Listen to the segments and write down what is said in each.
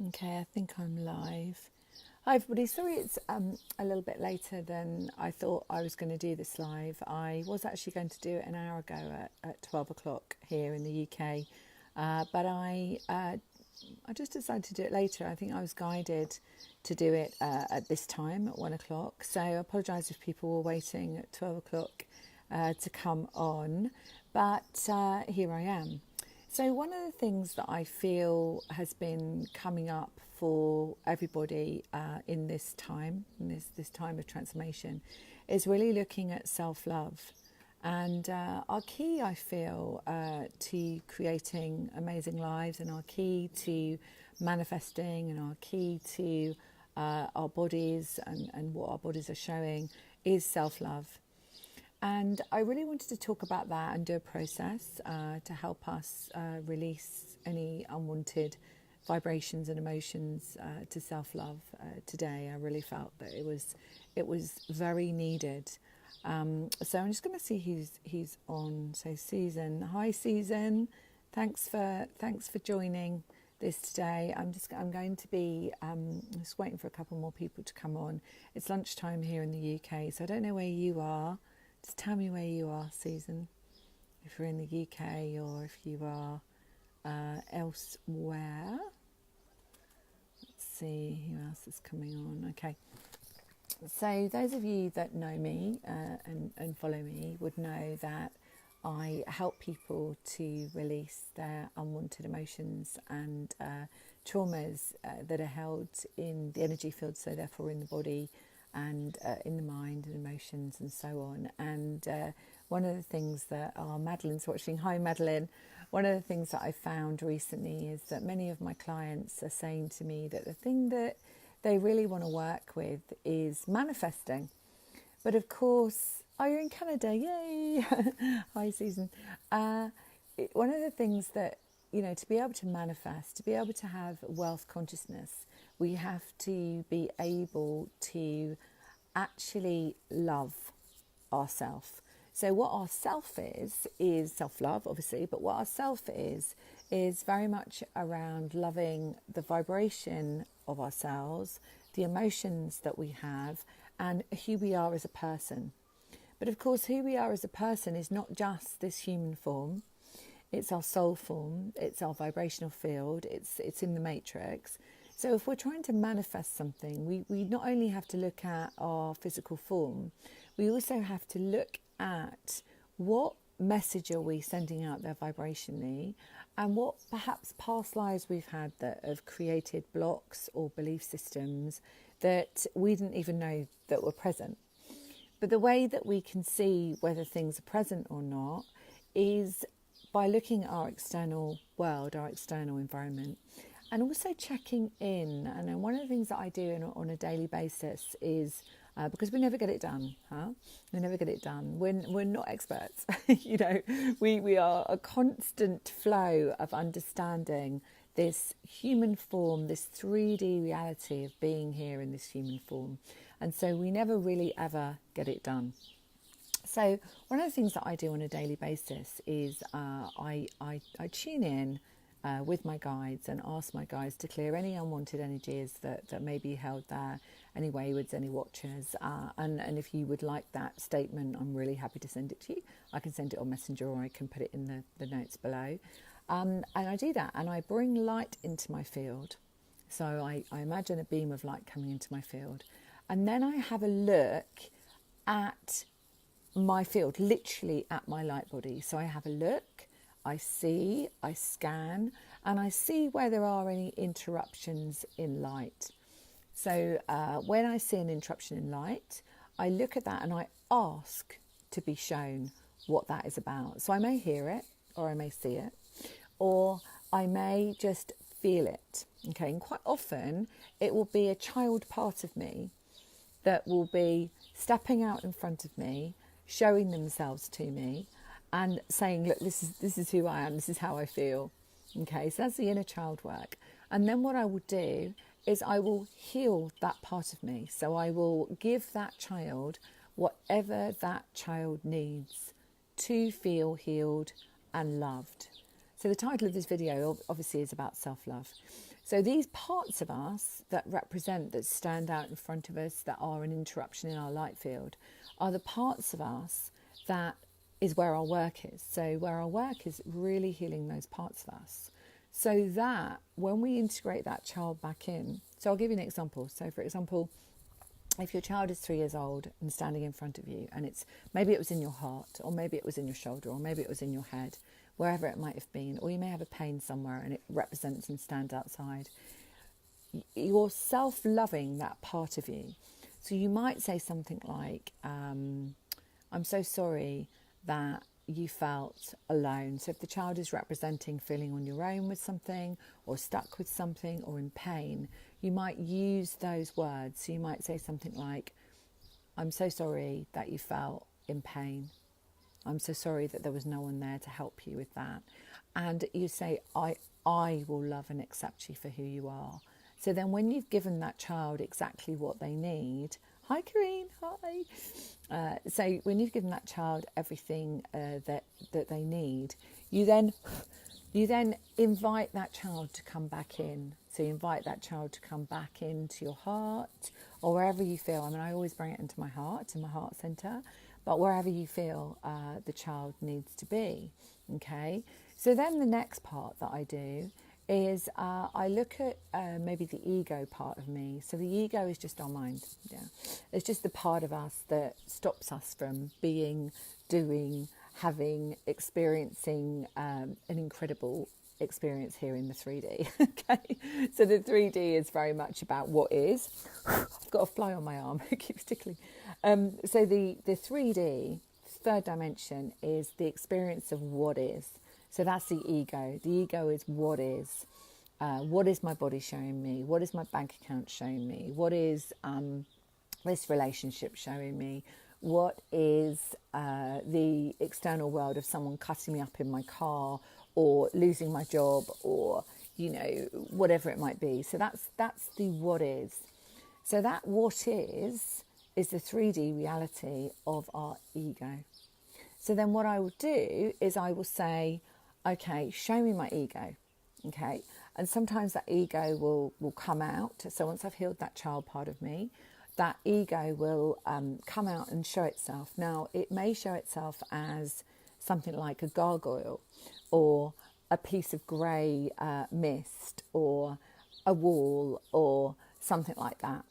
Okay, I think I'm live. Hi everybody, sorry it's a little bit later than I thought I was going to do this live. I was actually going to do it an hour ago at 12 o'clock here in the UK, but I just decided to do it later. I think I was guided to do it at this time at 1 o'clock, so I apologise if people were waiting at 12 o'clock to come on, but here I am. So one of the things that I feel has been coming up for everybody in this time, in this time of transformation, is really looking at self-love. And our key, I feel, to creating amazing lives, and our key to manifesting, and our key to our bodies and what our bodies are showing is self-love. And I really wanted to talk about that and do a process to help us release any unwanted vibrations and emotions to self-love today. I really felt that it was very needed. So I'm just going to see who's on. So Susan, hi Susan, thanks for joining this today. I'm going to be just waiting for a couple more people to come on. It's lunchtime here in the UK, so I don't know where you are. Just tell me where you are, Susan, if you're in the UK or if you are elsewhere. Let's see who else is coming on. Okay. So those of you that know me and follow me would know that I help people to release their unwanted emotions and traumas that are held in the energy field, so therefore in the body and in the mind and emotions and so on. And one of the things that Madeline's watching, hi Madeline, one of the things that I found recently is that many of my clients are saying to me that the thing that they really want to work with is manifesting. But of course, oh, you're in Canada, yay! Hi Susan. One of the things that, to be able to manifest, to be able to have wealth consciousness, we have to be able to actually love ourself. So what our self is self-love, obviously, but what our self is very much around loving the vibration of ourselves, the emotions that we have, and who we are as a person. But of course, who we are as a person is not just this human form. It's our soul form, it's our vibrational field, it's in the matrix. So if we're trying to manifest something, we not only have to look at our physical form, we also have to look at what message are we sending out there vibrationally, and what perhaps past lives we've had that have created blocks or belief systems that we didn't even know that were present. But the way that we can see whether things are present or not is by looking at our external world, our external environment, and also checking in. And one of the things that I do on a daily basis is, because we never get it done, We never get it done. We're not experts, we are a constant flow of understanding this human form, this 3D reality of being here in this human form. And so we never really ever get it done. So one of the things that I do on a daily basis is I tune in with my guides and ask my guides to clear any unwanted energies that may be held there, any waywards, any watchers. And if you would like that statement, I'm really happy to send it to you. I can send it on Messenger, or I can put it in the notes below. And I do that, and I bring light into my field. So I imagine a beam of light coming into my field. And then I have a look at my field, literally at my light body. So I have a look, I see, I scan, and I see where there are any interruptions in light. So when I see an interruption in light, I look at that and I ask to be shown what that is about. So I may hear it, or I may see it, or I may just feel it. Okay, and quite often it will be a child part of me that will be stepping out in front of me, showing themselves to me and saying, look, this is who I am, this is how I feel. Okay, so that's the inner child work. And then what I will do is I will heal that part of me. So I will give that child whatever that child needs to feel healed and loved. So the title of this video obviously is about self-love. So these parts of us that represent, that stand out in front of us, that are an interruption in our light field, are the parts of us that is where our work is. So where our work is really healing those parts of us. So that when we integrate that child back in, so I'll give you an example. So for example, if your child is 3 years old and standing in front of you, and it's maybe it was in your heart, or maybe it was in your shoulder, or maybe it was in your head, wherever it might have been, or you may have a pain somewhere and it represents and stands outside, you're self-loving that part of you. So you might say something like, I'm so sorry that you felt alone. So if the child is representing feeling on your own with something, or stuck with something, or in pain, you might use those words. So you might say something like, I'm so sorry that you felt in pain. I'm so sorry that there was no one there to help you with that. And you say, I will love and accept you for who you are. So then when you've given that child exactly what they need, hi Karine, hi. So when you've given that child everything that they need, you then invite that child to come back in. So you invite that child to come back into your heart, or wherever you feel. I mean, I always bring it into my heart, in my heart center, but wherever you feel the child needs to be, okay? So then the next part that I do is I look at maybe the ego part of me. So the ego is just our mind, yeah. It's just the part of us that stops us from being, doing, having, experiencing an incredible experience here in the 3D, okay? So the 3D is very much about what is. I've got a fly on my arm, it keeps tickling. So the 3D, third dimension, is the experience of what is. So that's the ego. The ego is what is. What is my body showing me? What is my bank account showing me? What is this relationship showing me? What is the external world of someone cutting me up in my car, or losing my job, or, you know, whatever it might be. So that's the what is. So that what is the 3D reality of our ego. So then what I will do is I will say, okay, show me my ego, okay? And sometimes that ego will come out. So once I've healed that child part of me, that ego will come out and show itself. Now, it may show itself as something like a gargoyle, or a piece of grey mist, or a wall, or something like that.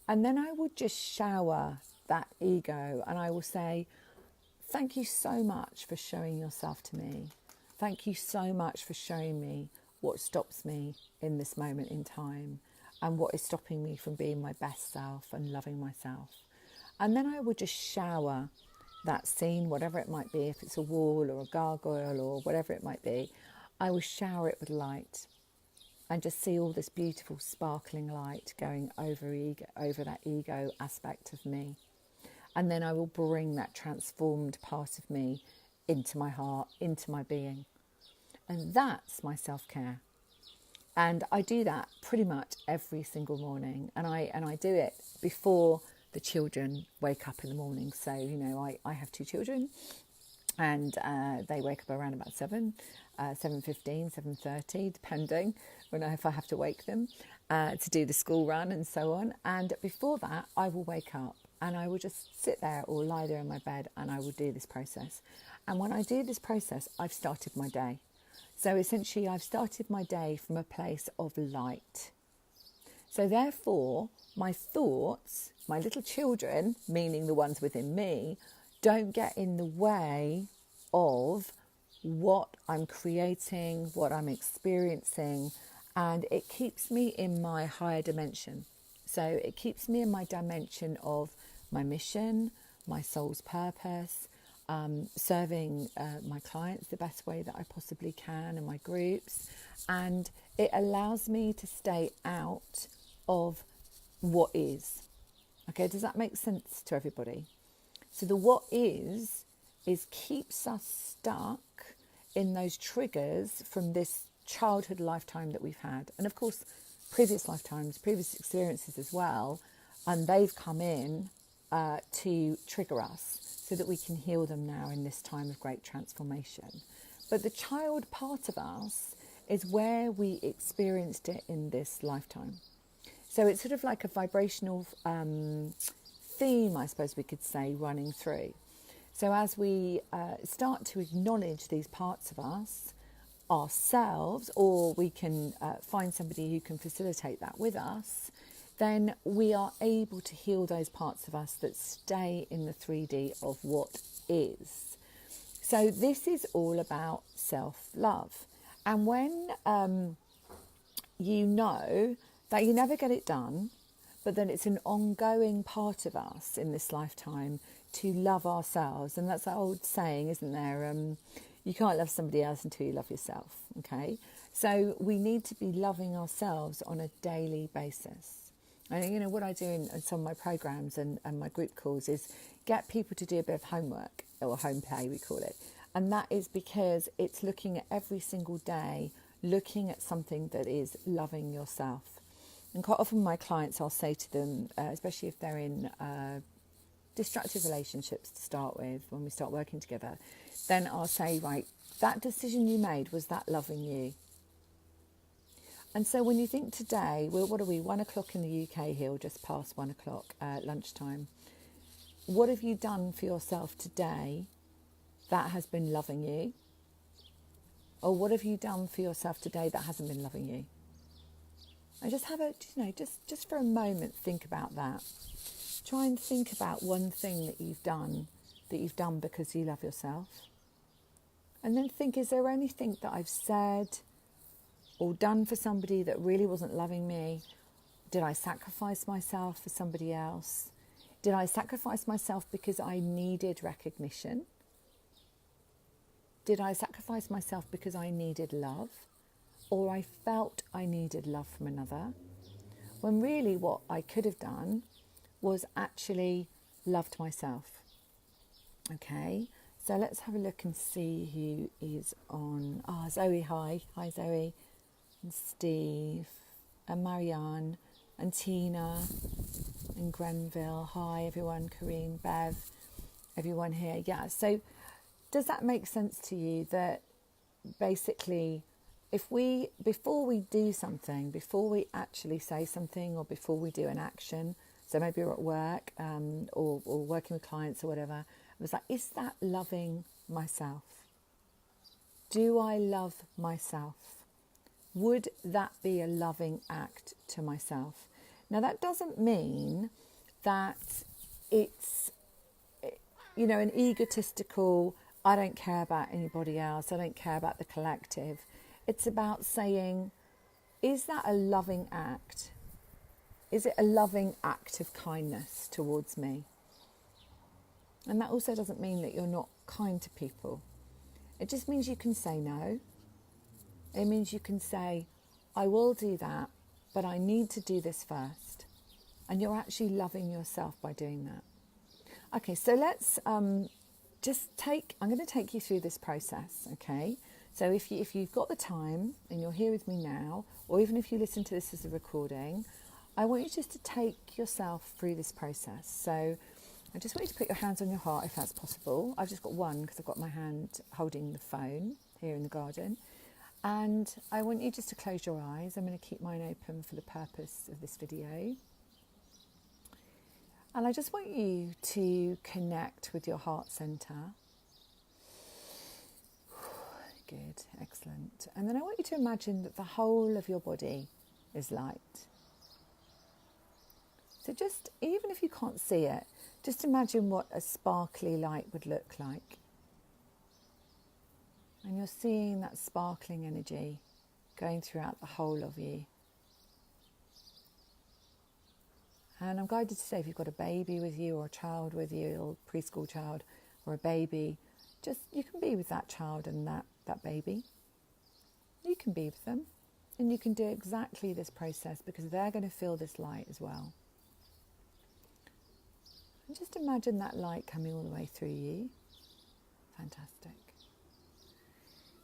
And then I would just shower that ego, and I will say, thank you so much for showing yourself to me. Thank you so much for showing me what stops me in this moment in time, and what is stopping me from being my best self and loving myself. And then I would just shower that scene, whatever it might be, if it's a wall or a gargoyle or whatever it might be, I will shower it with light, and just see all this beautiful sparkling light going over that ego aspect of me. And then I will bring that transformed part of me into my heart, into my being. And that's my self-care. And I do that pretty much every single morning. And I do it before the children wake up in the morning. So, you know, I have 2 children, and they wake up around about 7:15, 7:30, depending if I have to wake them to do the school run and so on. And before that, I will wake up and I will just sit there or lie there in my bed, and I will do this process. And when I do this process, I've started my day. So essentially, I've started my day from a place of light. So therefore, my thoughts, my little children, meaning the ones within me, don't get in the way of what I'm creating, what I'm experiencing, and it keeps me in my higher dimension. So it keeps me in my dimension of my mission, my soul's purpose, serving my clients the best way that I possibly can, and my groups, and it allows me to stay out of what is. Okay, does that make sense to everybody? So the what is keeps us stuck in those triggers from this childhood lifetime that we've had, and of course previous lifetimes, previous experiences as well, and they've come in to trigger us so that we can heal them now in this time of great transformation. But the child part of us is where we experienced it in this lifetime. So it's sort of like a vibrational theme, I suppose we could say, running through. So as we start to acknowledge these parts of us ourselves, or we can find somebody who can facilitate that with us, then we are able to heal those parts of us that stay in the 3D of what is. So this is all about self-love. And when you know that you never get it done, but then it's an ongoing part of us in this lifetime to love ourselves. And that's that old saying, isn't there? You can't love somebody else until you love yourself, okay? So we need to be loving ourselves on a daily basis. And, you know, what I do in some of my programs and my group calls is get people to do a bit of homework, or home play, we call it. And that is because it's looking at every single day, looking at something that is loving yourself. And quite often my clients, I'll say to them, especially if they're in destructive relationships to start with, when we start working together, then I'll say, right, that decision you made, was that loving you? And so when you think today, well, what are we, 1 o'clock in the UK here, or just past 1 o'clock lunchtime, what have you done for yourself today that has been loving you? Or what have you done for yourself today that hasn't been loving you? And just have a, you know, just for a moment, think about that. Try and think about one thing that you've done because you love yourself. And then think, is there anything that I've said or done for somebody that really wasn't loving me? Did I sacrifice myself for somebody else? Did I sacrifice myself because I needed recognition? Did I sacrifice myself because I needed love? Or I felt I needed love from another? When really what I could have done was actually loved myself. Okay, so let's have a look and see who is on. Zoe, hi. Hi, Zoe. And Steve, and Marianne, and Tina, and Grenville. Hi, everyone. Corinne, Bev, everyone here. Yeah, so does that make sense to you that basically before we do something, before we actually say something, or before we do an action, so maybe you're at work or working with clients or whatever, it was like, is that loving myself? Do I love myself? Would that be a loving act to myself? Now, that doesn't mean that it's, you know, an egotistical, I don't care about anybody else, I don't care about the collective. It's about saying, is that a loving act? Is it a loving act of kindness towards me? And that also doesn't mean that you're not kind to people. It just means you can say no. It means you can say, I will do that, but I need to do this first. And you're actually loving yourself by doing that. Okay, so let's I'm going to take you through this process, okay? So if you've got the time and you're here with me now, or even if you listen to this as a recording, I want you just to take yourself through this process. So I just want you to put your hands on your heart if that's possible. I've just got one because I've got my hand holding the phone here in the garden. And I want you just to close your eyes. I'm going to keep mine open for the purpose of this video. And I just want you to connect with your heart centre. Good, excellent. And then I want you to imagine that the whole of your body is light. So just, even if you can't see it, just imagine what a sparkly light would look like. And you're seeing that sparkling energy going throughout the whole of you. And I'm guided to say, if you've got a baby with you, or a child with you, or a preschool child, or a baby, just, you can be with that child and that baby. You can be with them, and you can do exactly this process, because they're going to feel this light as well. And just imagine that light coming all the way through you. Fantastic.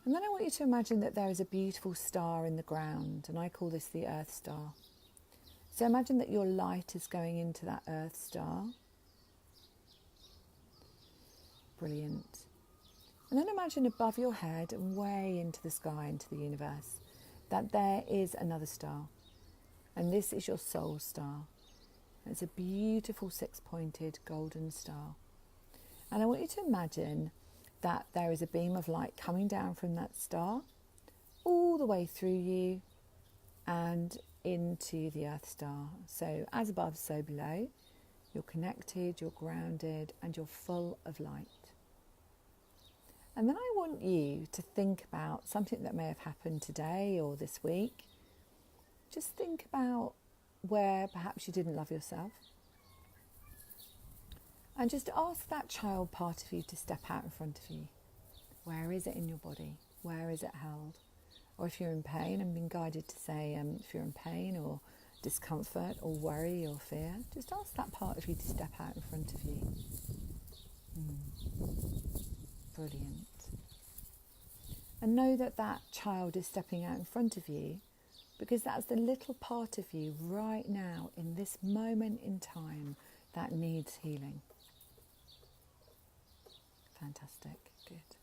And then I want you to imagine that there is a beautiful star in the ground, and I call this the Earth Star. So imagine that your light is going into that Earth Star. Brilliant. And then imagine above your head and way into the sky, into the universe, that there is another star. And this is your soul star. It's a beautiful six-pointed golden star. And I want you to imagine that there is a beam of light coming down from that star all the way through you and into the Earth star. So as above, so below. You're connected, you're grounded, and you're full of light. And then I want you to think about something that may have happened today or this week. Just think about where perhaps you didn't love yourself. And just ask that child part of you to step out in front of you. Where is it in your body? Where is it held? Or if you're in pain, I'm being guided to say if you're in pain or discomfort or worry or fear, just ask that part of you to step out in front of you. Brilliant. And know that that child is stepping out in front of you because that's the little part of you right now in this moment in time that needs healing. Fantastic. Good.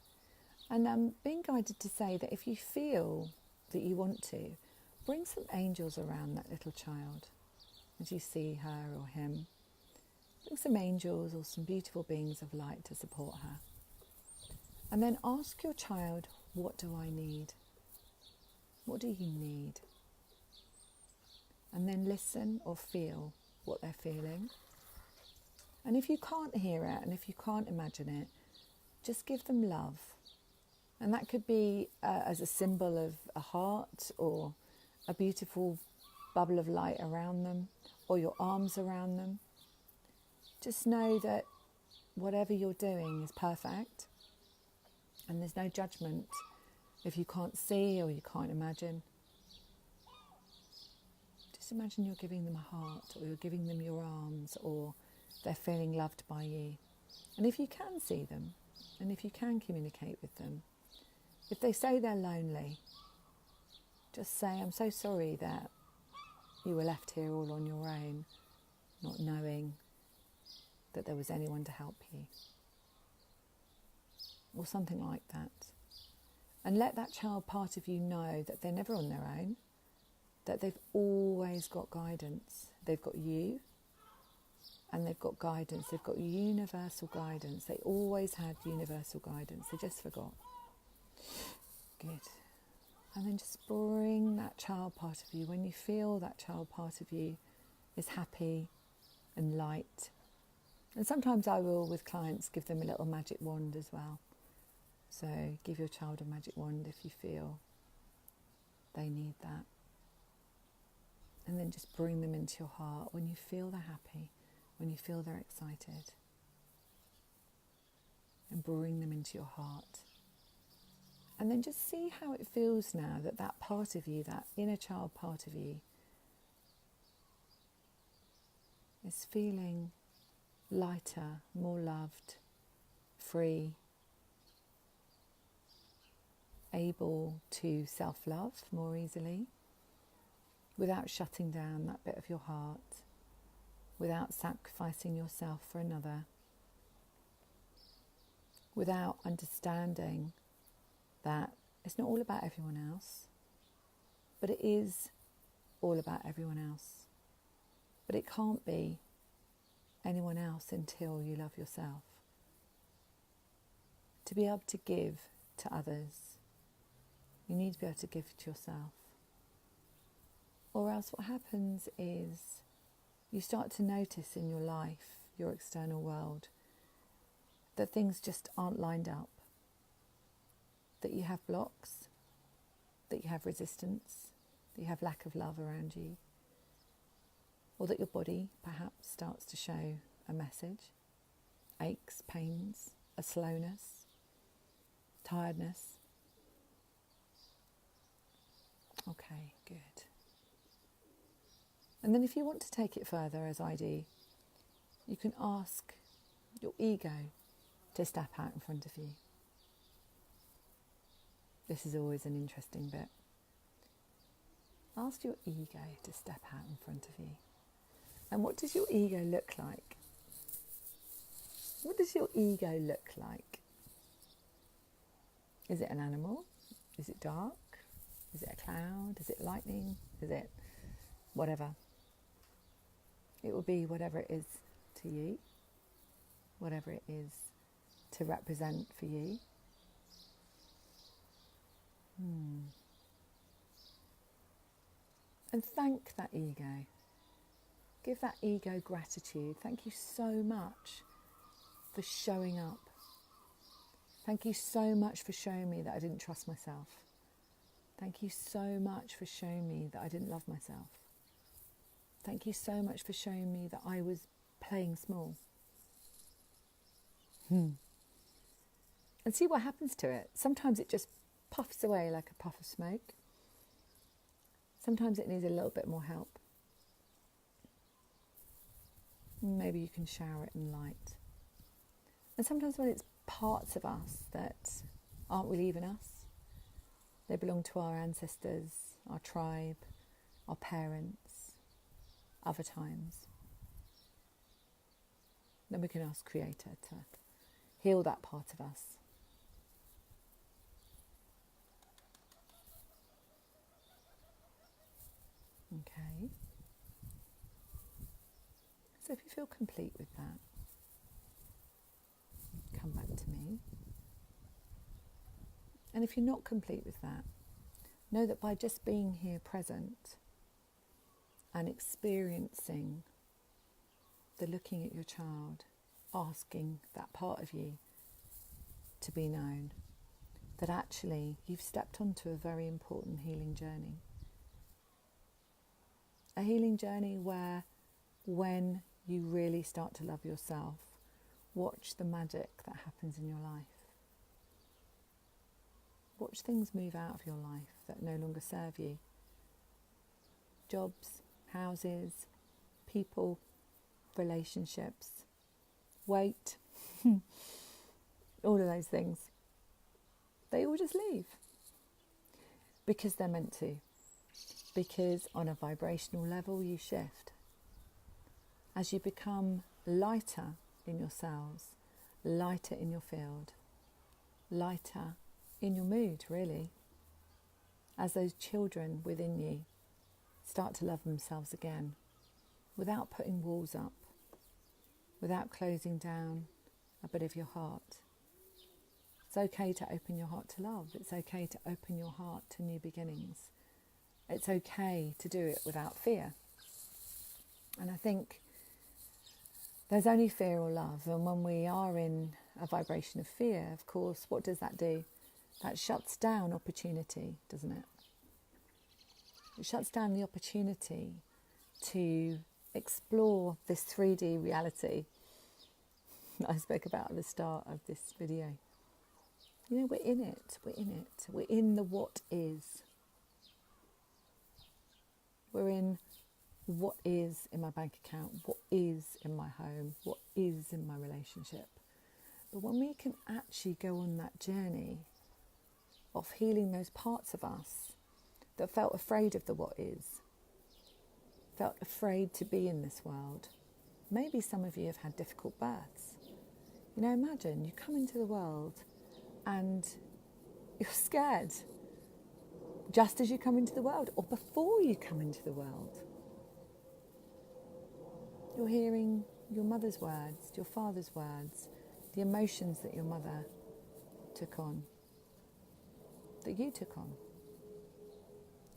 And I'm being guided to say that if you feel that you want to, bring some angels around that little child as you see her or him. Bring some angels or some beautiful beings of light to support her. And then ask your child, what do I need? What do you need? And then listen or feel what they're feeling. And if you can't hear it and if you can't imagine it, just give them love. And that could be as a symbol of a heart or a beautiful bubble of light around them or your arms around them. Just know that whatever you're doing is perfect and there's no judgment if you can't see or you can't imagine. Just imagine you're giving them a heart or you're giving them your arms or they're feeling loved by you. And if you can see them and if you can communicate with them, if they say they're lonely, just say, I'm so sorry that you were left here all on your own, not knowing that there was anyone to help you. Or something like that. And let that child part of you know that they're never on their own, that they've always got guidance. They've got you, and they've got guidance. They've got universal guidance. They always had universal guidance. They just forgot. Good. And then just bring that child part of you. When you feel that child part of you is happy and light. And sometimes I will, with clients, give them a little magic wand as well. So give your child a magic wand if you feel they need that. And then just bring them into your heart when you feel they're happy, when you feel they're excited. And bring them into your heart. And then just see how it feels now that that part of you, that inner child part of you, is feeling lighter, more loved, free, able to self-love more easily, without shutting down that bit of your heart, without sacrificing yourself for another, without understanding that it's not all about everyone else, but it is all about everyone else. But it can't be anyone else until you love yourself. To be able to give to others, you need to be able to give to yourself. Or else what happens is you start to notice in your life, your external world, that things just aren't lined up. That you have blocks, that you have resistance, that you have lack of love around you, or that your body perhaps starts to show a message, aches, pains, a slowness, tiredness. Okay, good. And then if you want to take it further, as I do, you can ask your ego to step out in front of you. This is always an interesting bit. Ask your ego to step out in front of you. And what does your ego look like? What does your ego look like? Is it an animal? Is it dark? Is it a cloud? Is it lightning? Is it whatever? It will be whatever it is to you, whatever it is to represent for you. And thank that ego. Give that ego gratitude. Thank you so much for showing up. Thank you so much for showing me that I didn't trust myself. Thank you so much for showing me that I didn't love myself. Thank you so much for showing me that I was playing small. And see what happens to it. Sometimes it just puffs away like a puff of smoke. Sometimes it needs a little bit more help. Maybe you can shower it in light. And sometimes when it's parts of us that aren't really even us, they belong to our ancestors, our tribe, our parents, other times, then we can ask Creator to heal that part of us. Okay. So if you feel complete with that, come back to me. And if you're not complete with that, know that by just being here present and experiencing the looking at your child, asking that part of you to be known, that actually you've stepped onto a very important healing journey. A healing journey where when you really start to love yourself, watch the magic that happens in your life. Watch things move out of your life that no longer serve you. Jobs, houses, people, relationships, weight, all of those things. They all just leave. Because they're meant to. Because on a vibrational level you shift. As you become lighter in your cells, lighter in your field, lighter in your mood, really. As those children within you start to love themselves again, without putting walls up, without closing down a bit of your heart. It's okay to open your heart to love. It's okay to open your heart to new beginnings. It's okay to do it without fear. And I think there's only fear or love. And when we are in a vibration of fear, of course, what does that do? That shuts down opportunity, doesn't it? It shuts down the opportunity to explore this 3D reality that I spoke about at the start of this video. You know, we're in it. We're in the what is. We're in what is in my bank account, what is in my home, what is in my relationship. But when we can actually go on that journey of healing those parts of us that felt afraid of the what is, felt afraid to be in this world. Maybe some of you have had difficult births. You know, imagine you come into the world and you're scared just as you come into the world or before you come into the world. You're hearing your mother's words, your father's words, the emotions that your mother took on, that you took on,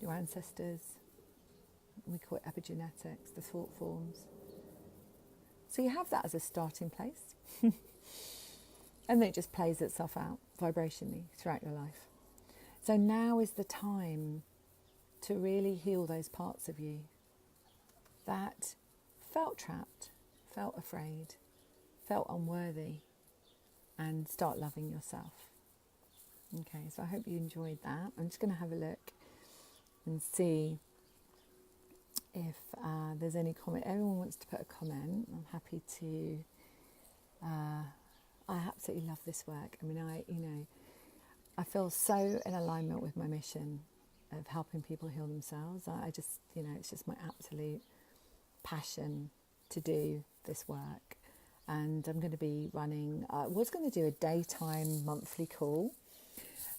your ancestors, we call it epigenetics, the thought forms. So you have that as a starting place. And then it just plays itself out vibrationally throughout your life. So now is the time to really heal those parts of you that felt trapped, felt afraid, felt unworthy, and start loving yourself. Okay, so I hope you enjoyed that. I'm just going to have a look and see if there's any comment. Everyone wants to put a comment. I'm happy to. I absolutely love this work. I mean, I feel so in alignment with my mission of helping people heal themselves. I just, it's just my absolute passion to do this work. And I'm going to be running, I was going to do a daytime monthly call,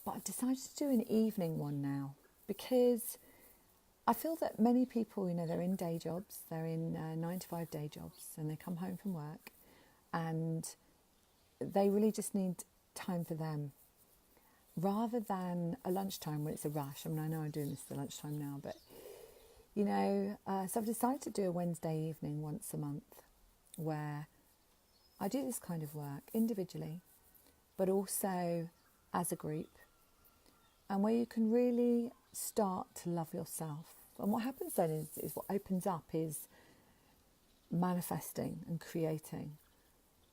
But I've decided to do an evening one now because I feel that many people, they're in day jobs, they're in 9 to 5 day jobs, and they come home from work and they really just need time for them rather than a lunchtime when it's a rush. I know I'm doing this at lunchtime now, but so I've decided to do a Wednesday evening once a month where I do this kind of work individually, but also as a group, and where you can really start to love yourself. And what happens then is what opens up is manifesting and creating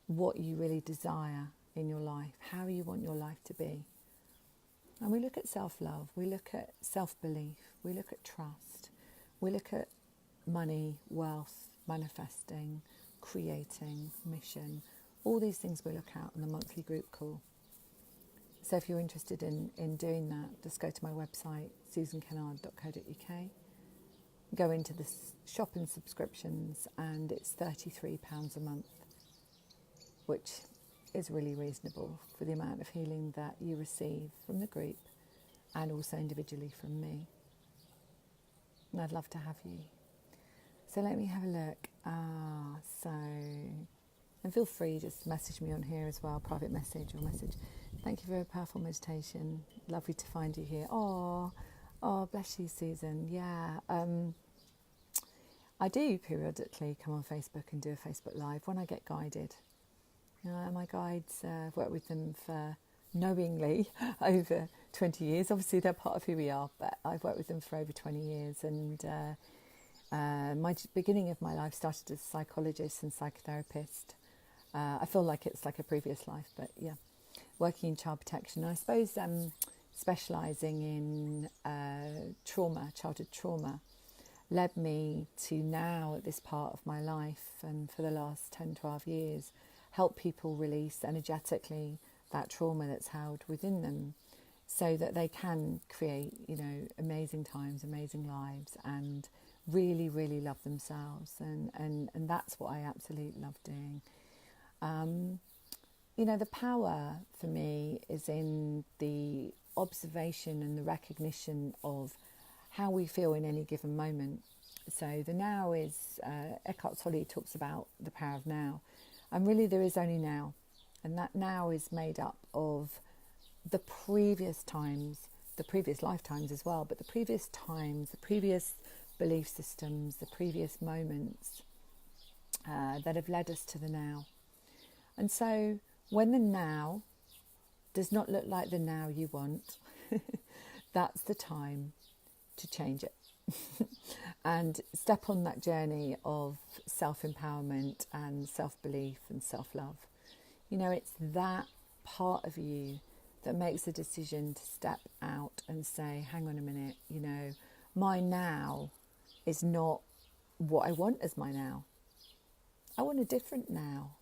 what you really desire in your life, how you want your life to be. And we look at self-love, we look at self-belief, we look at trust, we look at money, wealth, manifesting, creating, mission, all these things we look at on the monthly group call. So if you're interested in doing that, just go to my website, susankennard.co.uk, go into the shop and subscriptions, and it's £33 a month, which is really reasonable for the amount of healing that you receive from the group and also individually from me. And I'd love to have you. So let me have a look. And feel free, just message me on here as well, private message or message. Thank you for a powerful meditation. Lovely to find you here. Oh, bless you, Susan. Yeah, I do periodically come on Facebook and do a Facebook Live when I get guided. My guides, I've worked with them for knowingly over 20 years. Obviously, they're part of who we are, but I've worked with them for over 20 years. And my beginning of my life started as a psychologist and psychotherapist. I feel like it's like a previous life, but yeah, working in child protection. I suppose specialising in trauma, childhood trauma, led me to now at this part of my life, and for the last 10, 12 years, help people release energetically that trauma that's held within them so that they can create, amazing times, amazing lives, and really, really love themselves. And that's what I absolutely love doing. The power for me is in the observation and the recognition of how we feel in any given moment. So the now is, Eckhart Tolle talks about the power of now. And really there is only now. And that now is made up of the previous times, the previous lifetimes as well, but the previous times, the previous belief systems, the previous moments that have led us to the now. And so when the now does not look like the now you want, that's the time to change it. And step on that journey of self-empowerment and self-belief and self-love. It's that part of you that makes the decision to step out and say, hang on a minute, my now is not what I want as my now. I want a different now.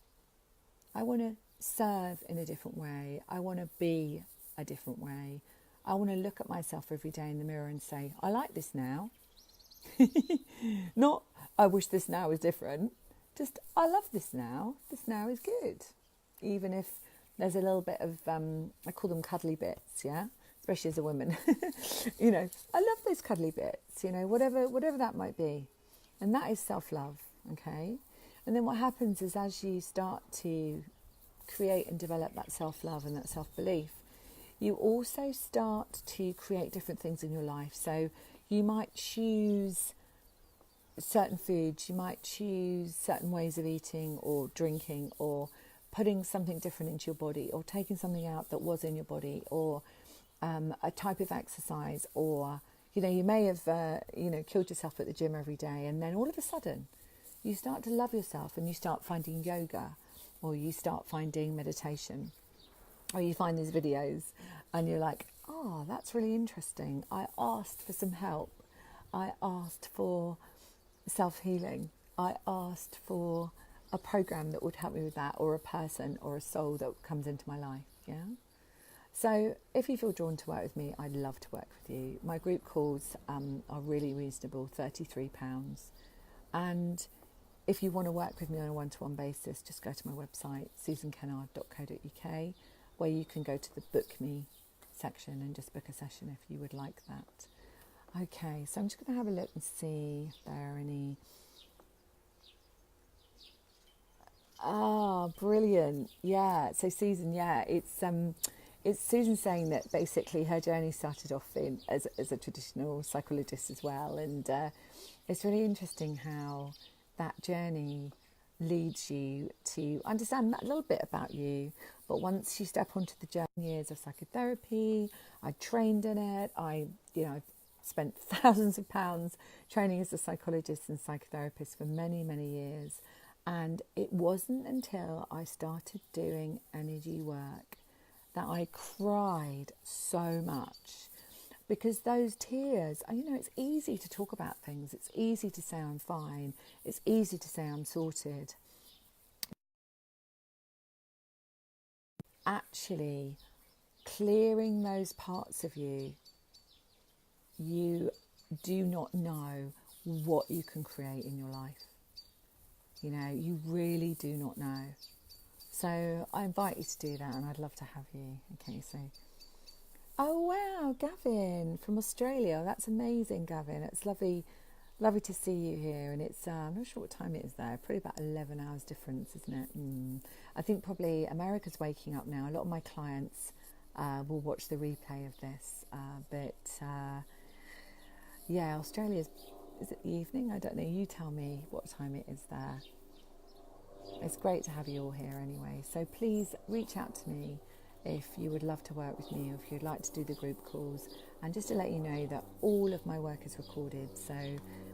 I want to serve in a different way. I want to be a different way. I want to look at myself every day in the mirror and say, I like this now. Not, I wish this now was different. Just, I love this now. This now is good. Even if there's a little bit of, I call them cuddly bits, yeah? Especially as a woman. I love those cuddly bits, whatever that might be. And that is self-love, okay? And then what happens is as you start to create and develop that self-love and that self-belief, you also start to create different things in your life. So you might choose certain foods, you might choose certain ways of eating or drinking, or putting something different into your body, or taking something out that was in your body, or a type of exercise, or, you may have, killed yourself at the gym every day, and then all of a sudden you start to love yourself and you start finding yoga, or you start finding meditation, or you find these videos and you're like, oh, that's really interesting. I asked for some help. I asked for self-healing. I asked for a program that would help me with that, or a person or a soul that comes into my life, yeah? So if you feel drawn to work with me, I'd love to work with you. My group calls are really reasonable, £33. And if you want to work with me on a one-to-one basis, just go to my website, susankennard.co.uk, where you can go to the Book Me section and just book a session if you would like that. Okay, so I'm just going to have a look and see if there are any. Ah, brilliant. Yeah, so Susan, it's Susan saying that basically her journey started off as a traditional psychologist as well, and it's really interesting how that journey leads you to understand a little bit about you. But once you step onto the journey, years of psychotherapy, I trained in it. I've spent thousands of pounds training as a psychologist and psychotherapist for many, many years. And it wasn't until I started doing energy work that I cried so much, because those tears, it's easy to talk about things. It's easy to say I'm fine. It's easy to say I'm sorted. Actually, clearing those parts of you, you do not know what you can create in your life. You really do not know. So I invite you to do that, and I'd love to have you. Okay, so, oh wow, Gavin from Australia. That's amazing, Gavin. It's lovely to see you here. And it's I'm not sure what time it is there. Probably about 11 hours difference, isn't it? I think probably America's waking up now. A lot of my clients will watch the replay of this, but Australia's. Is it the evening? I don't know. You tell me what time it is there. It's great to have you all here anyway. So please reach out to me if you would love to work with me, or if you'd like to do the group calls. And just to let you know that all of my work is recorded. So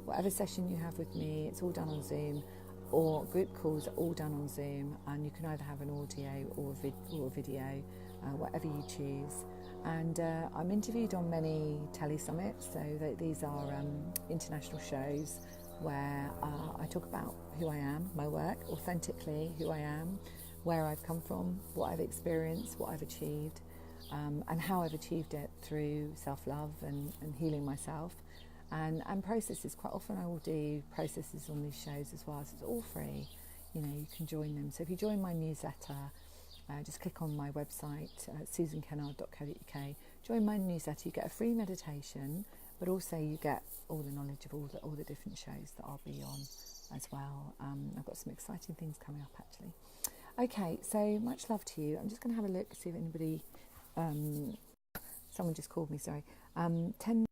whatever session you have with me, it's all done on Zoom, or group calls are all done on Zoom. And you can either have an audio or a video, whatever you choose. And I'm interviewed on many tele-summits, so these are international shows where I talk about who I am, my work, authentically who I am, where I've come from, what I've experienced, what I've achieved, and how I've achieved it through self-love and healing myself, and processes. Quite often I will do processes on these shows as well, so it's all free. You can join them. So if you join my newsletter, just click on my website, susankennard.co.uk. Join my newsletter. You get a free meditation, but also you get all the knowledge of all the different shows that I'll be on as well. I've got some exciting things coming up actually. Okay, so much love to you. I'm just going to have a look, see if anybody. Someone just called me. Sorry. 10.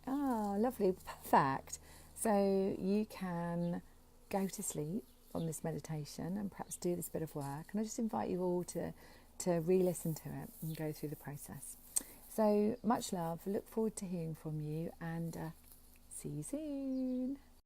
Oh, lovely, perfect. So you can go to sleep on this meditation and perhaps do this bit of work, and I just invite you all to re-listen to it and go through the process. So much love, look forward to hearing from you, and see you soon.